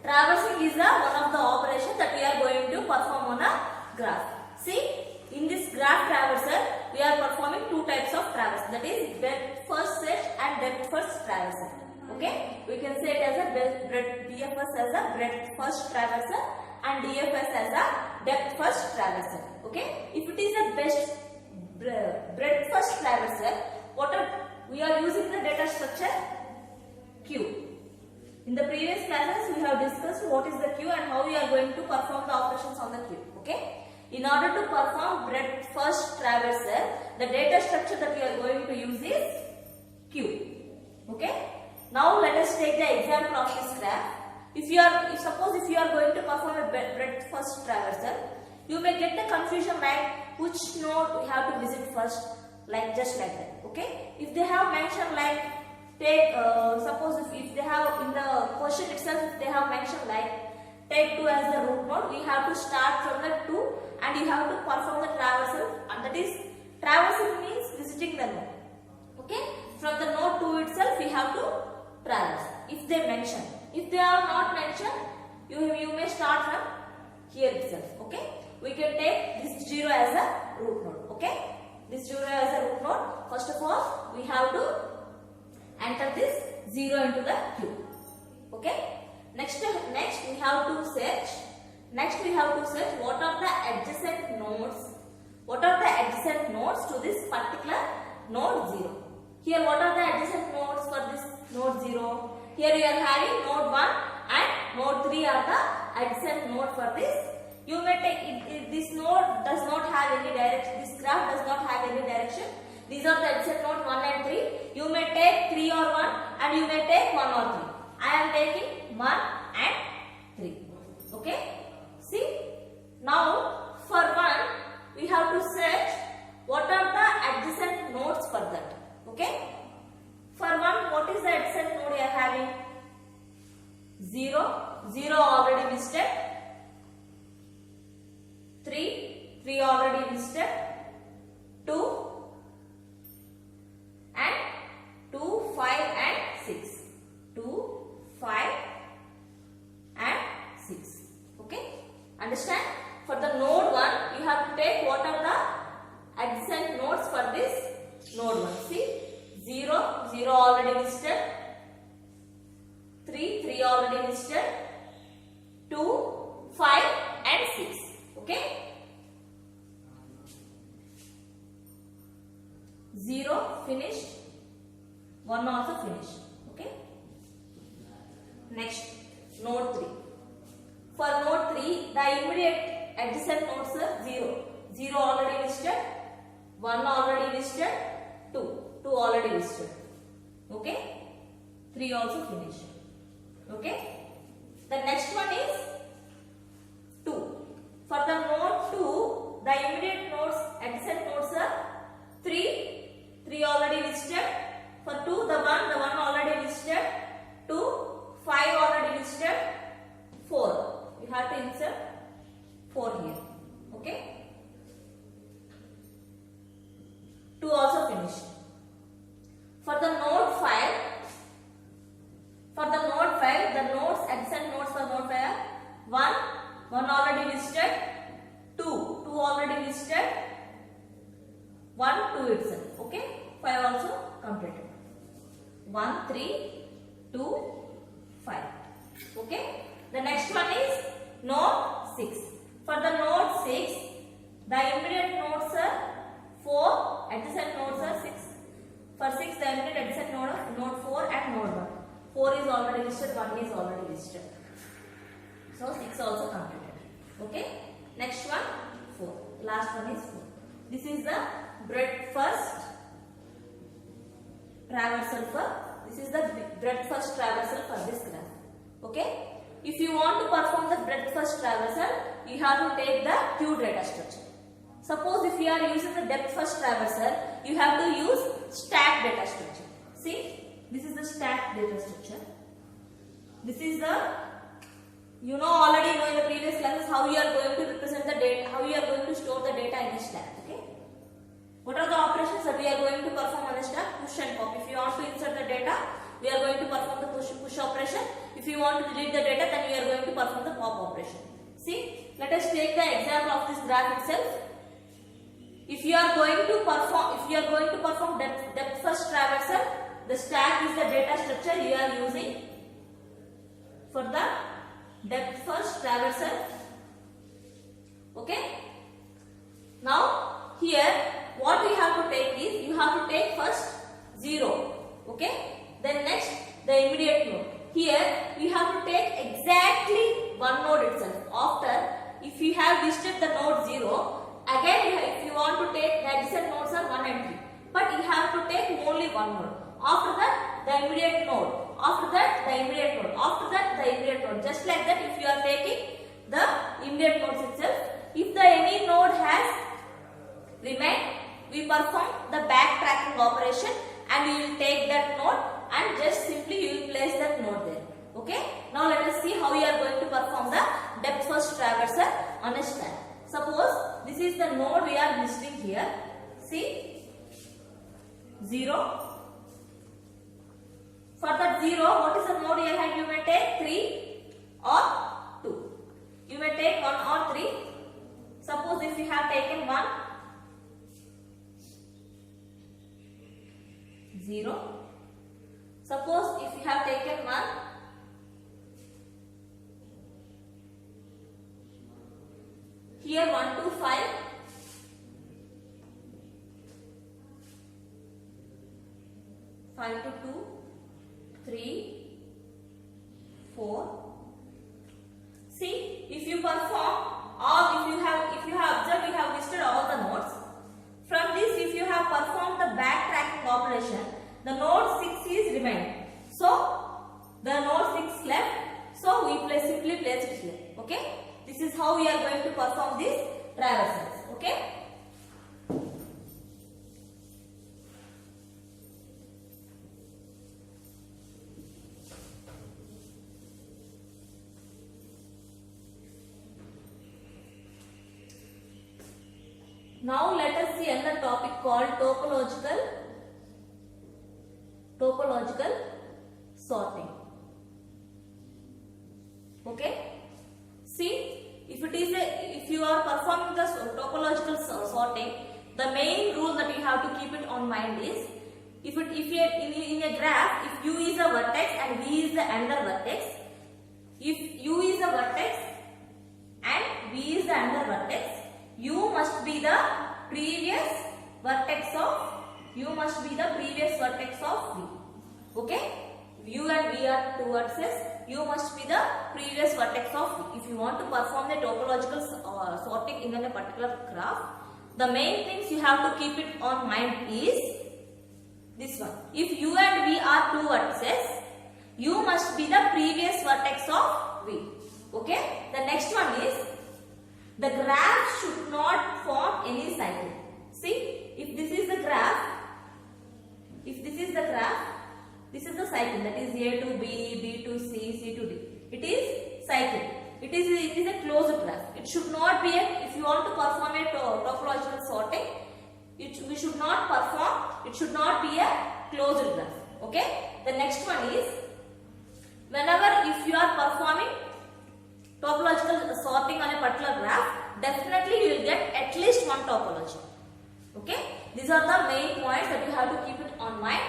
Traversing is one of the operations that we are going to perform on a graph. See, in this graph traversal, we are performing two types of traversal, that is breadth first set and depth first traversal. Okay, we can say it as a BFS as a breadth first traversal and DFS as a depth first traversal. Okay, if it is a breadth first traversal, we are using the data structure Q. In the previous classes, we have discussed what is the queue and how we are going to perform the operations on the queue. Okay. In order to perform breadth first traversal, the data structure that we are going to use is queue. Okay. Now let us take the example of this graph. Suppose if you are going to perform a breadth first traversal, you may get the confusion like which node we have to visit first, like just like that. Okay. If they have mentioned like suppose if they have in the question itself, if they have mentioned like take 2 as the root node, we have to start from the 2 and you have to perform the traversal, and that is traversal means visiting the node. Okay, from the node 2 itself we have to traverse if they mention. If they are not mentioned, you may start from here itself. Okay, we can take this 0 as a root node. Okay, this 0 as a root node. First of all, we have to enter this 0 into the queue. Okay. Next we have to search. What are the adjacent nodes. What are the adjacent nodes to this particular node 0. Here what are the adjacent nodes for this node 0. Here we are having node 1 and node 3 are the adjacent node for this. You may take this node does not have any direction. This graph does not have any direction. These are the adjacent nodes 1 and 3. You may take 3 or 1 and you may take 1 or 3. I am taking 1 and 3. Okay. See. Now for 1 we have to search what are the adjacent nodes for that. Okay. For 1, what is the adjacent node we are having? 0. 0 already listed. 3 already listed. 2 and 2, 5 and 6. 2, 5 and 6. Okay. Understand? For the node 1, you have to take what are the adjacent nodes for this node 1. See, 0 already listed. 3 already listed. 2, 5 and 6. Okay. 0 finished. 1 also finished. Okay. Next, node 3. For node 3, the immediate adjacent nodes are 0. 0 already listed. 1 already listed. 2 already listed. Okay. 3 also finished. Okay. The next one is 2. For the node 2, the immediate nodes, adjacent nodes are 3 already listed. For 2, the 1 already listed. 2, 5 already listed. 4. You have to insert 4 here. Okay. 2 also finished. For the node 5, the nodes, adjacent nodes for node 5 are 1 already listed. 2 already listed. 1, 2 itself. Okay. 5 also completed. 1, 3, 2, 5. Okay. The next one is node 6. For the node 6, the immediate nodes are 4, adjacent nodes are 6. For 6, the immediate adjacent node are node 4 and node 1. 4 is already listed, 1 is already listed. So 6 also completed. Okay. Next one, 4. Last one is 4. This is the breadth first traversal for this graph. Okay. If you want to perform the breadth first traversal, you have to take the queue data structure. Suppose if you are using the depth first traversal, you have to use stack data structure. See, this is the stack data structure. This is the, already in the previous classes how you are going to represent the data, how you are going to store the data in a stack. Okay. What are the operations that we are going to perform on the stack? Push and pop. If you want to insert the data, we are going to perform the push operation. If you want to delete the data, then you are going to perform the pop operation. See, let us take the example of this graph itself. If you are going to perform depth first traversal, the stack is the data structure you are using for the depth first traversal. Okay. Now here what we have to take is, you have to take first 0. Okay. Then next the immediate node. Here we have to take exactly one node itself. After, if you have visited the node 0, again if you want to take the adjacent nodes are 1 and 3. But you have to take only one node. After that the immediate node. After that the immediate node. After that the immediate node. Just like that, if you are taking the immediate nodes itself, if the any node has remained, we perform the backtracking operation and you will take that node and just simply you will place that node there. Okay. Now let us see how we are going to perform the depth first traversal on a stack. Suppose this is the node we are listing here. See, 0. For that 0, what is the node you have? You may take 3 or 2. You may take 1 or 3. Suppose if you have taken 1, 0. Suppose if you have taken 1, here 1 to 5, 5 to 2, 3, 4. See, if you perform all, if you have observed, you have listed all the nodes. From this, if you have performed the backtracking operation, the node 6 is remained. So the node 6 left. So we simply place it here. Okay. This is how we are going to perform these traversals. Okay. Now let us see another topic called topological sorting. Okay. See, if you are performing the topological sorting, the main rule that you have to keep it on mind is, if you in a graph, if U is a vertex and V is the another vertex, if U is a vertex and V is the another vertex, U must be the previous vertex of V. Okay? U and V are two vertices. U must be the previous vertex of V. If you want to perform the topological sorting in a particular graph, the main things you have to keep it on mind is this one. If U and V are two vertices, U must be the previous vertex of V. Okay? The next one is, the graph should not form any cycle. See, if this is the graph, this is the cycle, that is A to B, B to C, C to D. It is cycle. It is a closed graph. It should not be if you want to perform a topological sorting, it should not be a closed graph. Okay. The next one is, whenever if you are performing topological sorting on a particular graph, definitely you will get at least one topology. Okay. These are the main points that you have to keep it on mind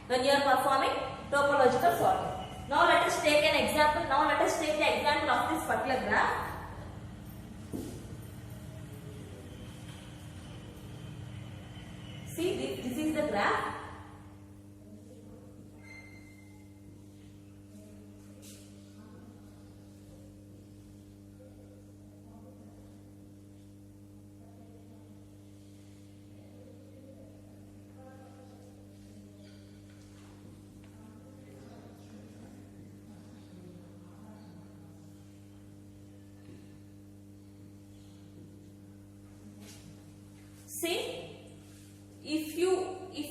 when you are performing topological sorting. Now let us take an example. Now let us take the example of this particular graph. See, this is the graph. See, if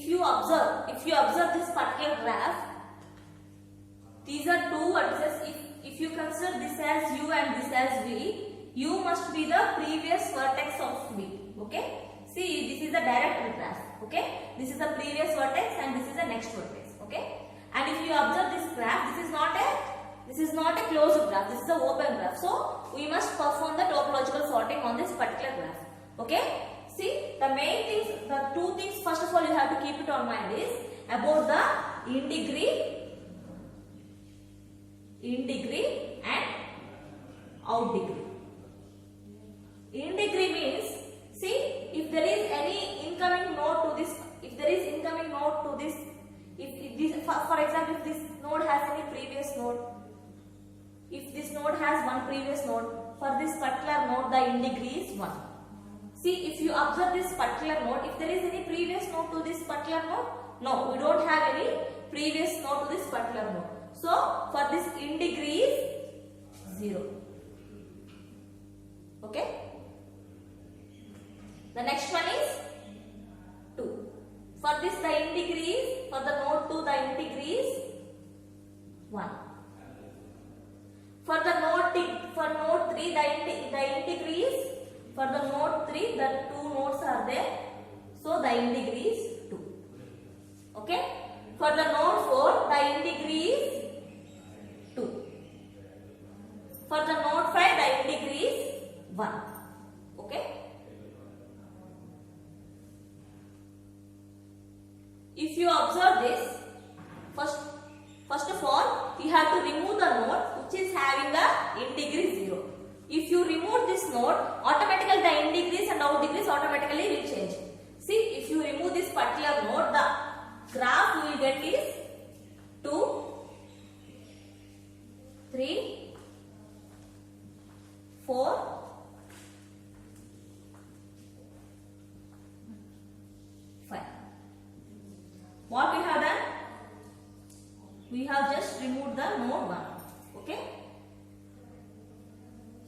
you observe this particular graph, these are two vertices. If you consider this as U and this as V, U must be the previous vertex of V. Okay. See, this is the direct graph. Okay. This is the previous vertex and this is the next vertex. Okay. And if you observe this graph, this is not graph. This is the open graph. So we must perform the topological sorting on this particular graph. Okay. See, the main things, the two things first of all you have to keep it on mind is about the in degree and out degree. In degree means, see, if there is any incoming node to this, if this, for example, if this node has any previous node, if this node has one previous node, for this particular node the in degree is 1. See, if you observe this particular node, if there is any previous node to this particular node, no, we don't have any previous node to this particular node. So, for this in degree is 0. Okay? The next one is 2. For this the in degree is, for the node 2 the in degree is 1. For the node 3 the in degree is, for the node 3 the 2 nodes are there, so the in degree is 2. Okay? For the node 4 the in degree is 2. For the node 5 the in degree is 1. Okay? If you observe this, first of all, you have to remove the node which is having the in degree 0. If you remove this node, automatically the in degrees and out degrees automatically will change. See, if you remove this particular node, the graph you will get is 2, 3, 4, 5. What we have done? We have just removed the node 1. Okay?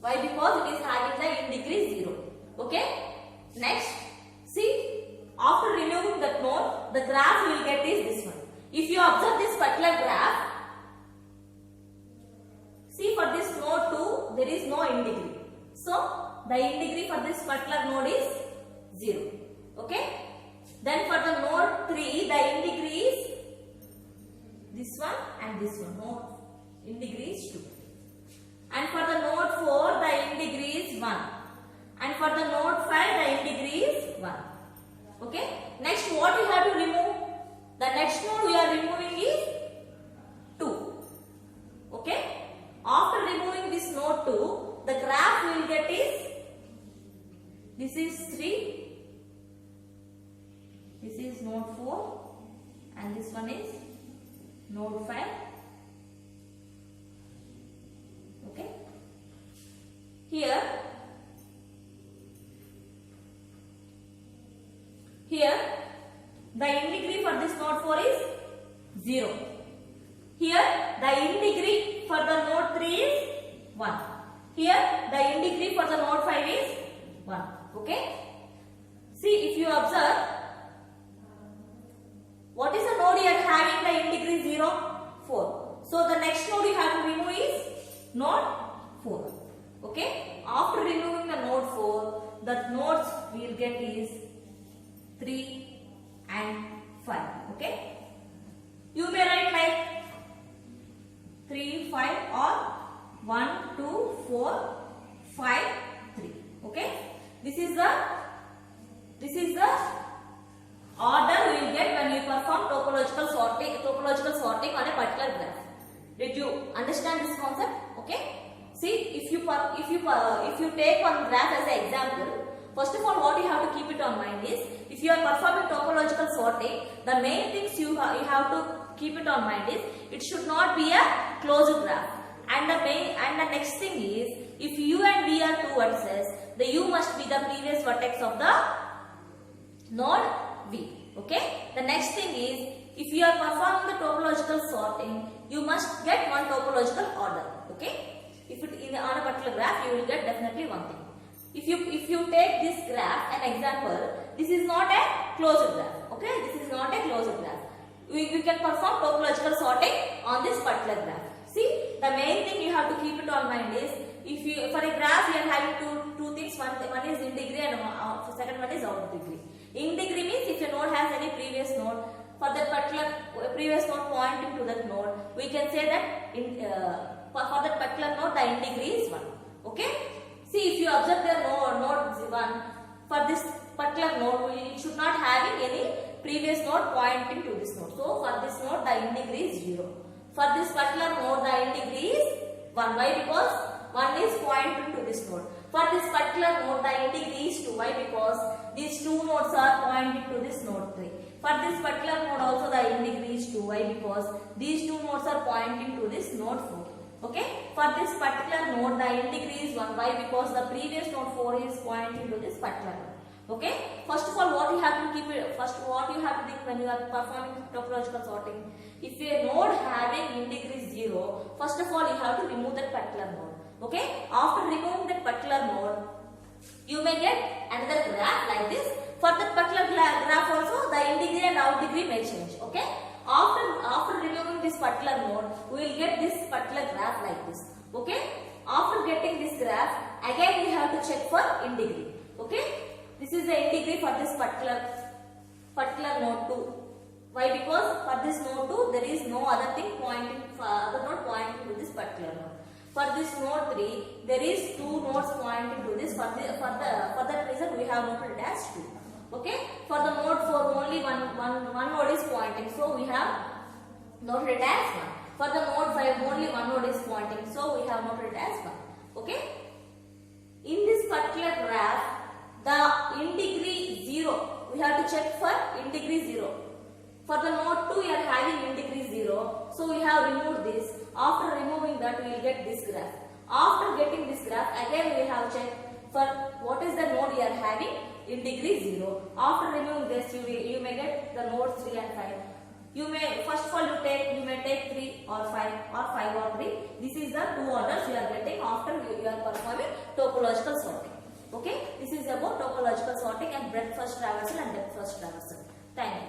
Why? Because it is having the in degree 0. Okay? Next, see, after removing that node, the graph you will get is this one. If you observe this particular graph, see, for this node 2, there is no in degree. So, the in degree for this particular node is 0. Okay? Then for the node 3, the in degree is this one and this one. Node in degree is 2. And for the node 4, the in degree is 1. And for the node 5, the in degree is 1. Okay? Next, what we have to remove? The next node we are removing is 2. Okay? After removing this node 2, the graph we will get is, this is 3, this is node 4, and this one is node 5. Okay? Here the in degree for this node 4 is 0. Here the in degree for the node 3 is 1. Here the in degree for the node 5 is 1. Okay? See, if you observe, what is the node you are having the in degree 0? 4. So the next node you have to remove is node 4. Okay? After removing the node 4, the nodes we will get is 3 and 5. Okay? You may write like 3, 5 or 1, 2, 4, 5, 3. Okay? This is the order we will get when you perform topological sorting on a particular graph. Did you understand this concept? Okay? See, if you take one graph as an example, first of all, what you have to keep it on mind is, if you are performing topological sorting, the main things you have to keep it on mind is, it should not be a closed graph. And the next thing is, if u and v are two vertices, the u must be the previous vertex of the node v. Okay? The next thing is, if you are performing the topological sorting, you must get one topological order. Okay? If it on a particular graph, you will get definitely one thing. If you take this graph, an example, this is not a closed graph. Okay? This is not a closed graph. We can perform topological sorting on this particular graph. See, the main thing you have to keep it on mind is, for a graph you are having two things. One is in degree and second one is out degree. In degree means if a node has any previous node, for that particular previous node pointing to that node, we can say that for that particular node the in degree is 1. Okay. See, if you observe the node 1, for this particular node it should not having any previous node pointing to this node. So for this node the in degree is 0. For this particular node the in degree is 1. Why? Because 1 is pointing to this node. For this particular node the in degree is 2. Why? Because these two nodes are pointing to this node 3. For this particular node also the in degree is 2. Why? Because these two nodes are pointing to this node 4. Okay. For this particular node the in degree is 1. Why? Because the previous node 4 is pointing to this particular node. Okay. First of all, what you have to keep it, what you have to think when you are performing topological sorting. If a node having in degree 0, first of all you have to remove that particular node. Okay. After removing that particular node, you may get another graph like this. For that particular graph also the in degree and out degree may change. Okay. After removing this particular node, we will get this particular graph like this. Okay. After getting this graph, again we have to check for in degree. Okay. This is the in degree for this particular node 2. Why? Because for this node 2 there is no other thing pointing, other node pointing to this particular node. For this node 3 there is two nodes pointing to this. For that reason we have noted it as 2. Okay. For the node 4 only one node is pointing, so we have noted it as 1. For the node 5 only one node is pointing, so we have noted it as 1. Okay. In this particular graph, the in degree 0, we have to check for in degree 0. For the node 2 we are having in degree 0, so we have removed this. After removing that we will get this graph. After getting this graph, again we have checked for what is the node we are having in degree 0. After removing this, you may get the nodes 3 and 5. You may, first of all you may take 3 or 5 or 5 or 3. This is the two orders you are getting after you are performing topological sorting. Okay, this is about topological sorting and breadth first traversal and depth first traversal. Thank you.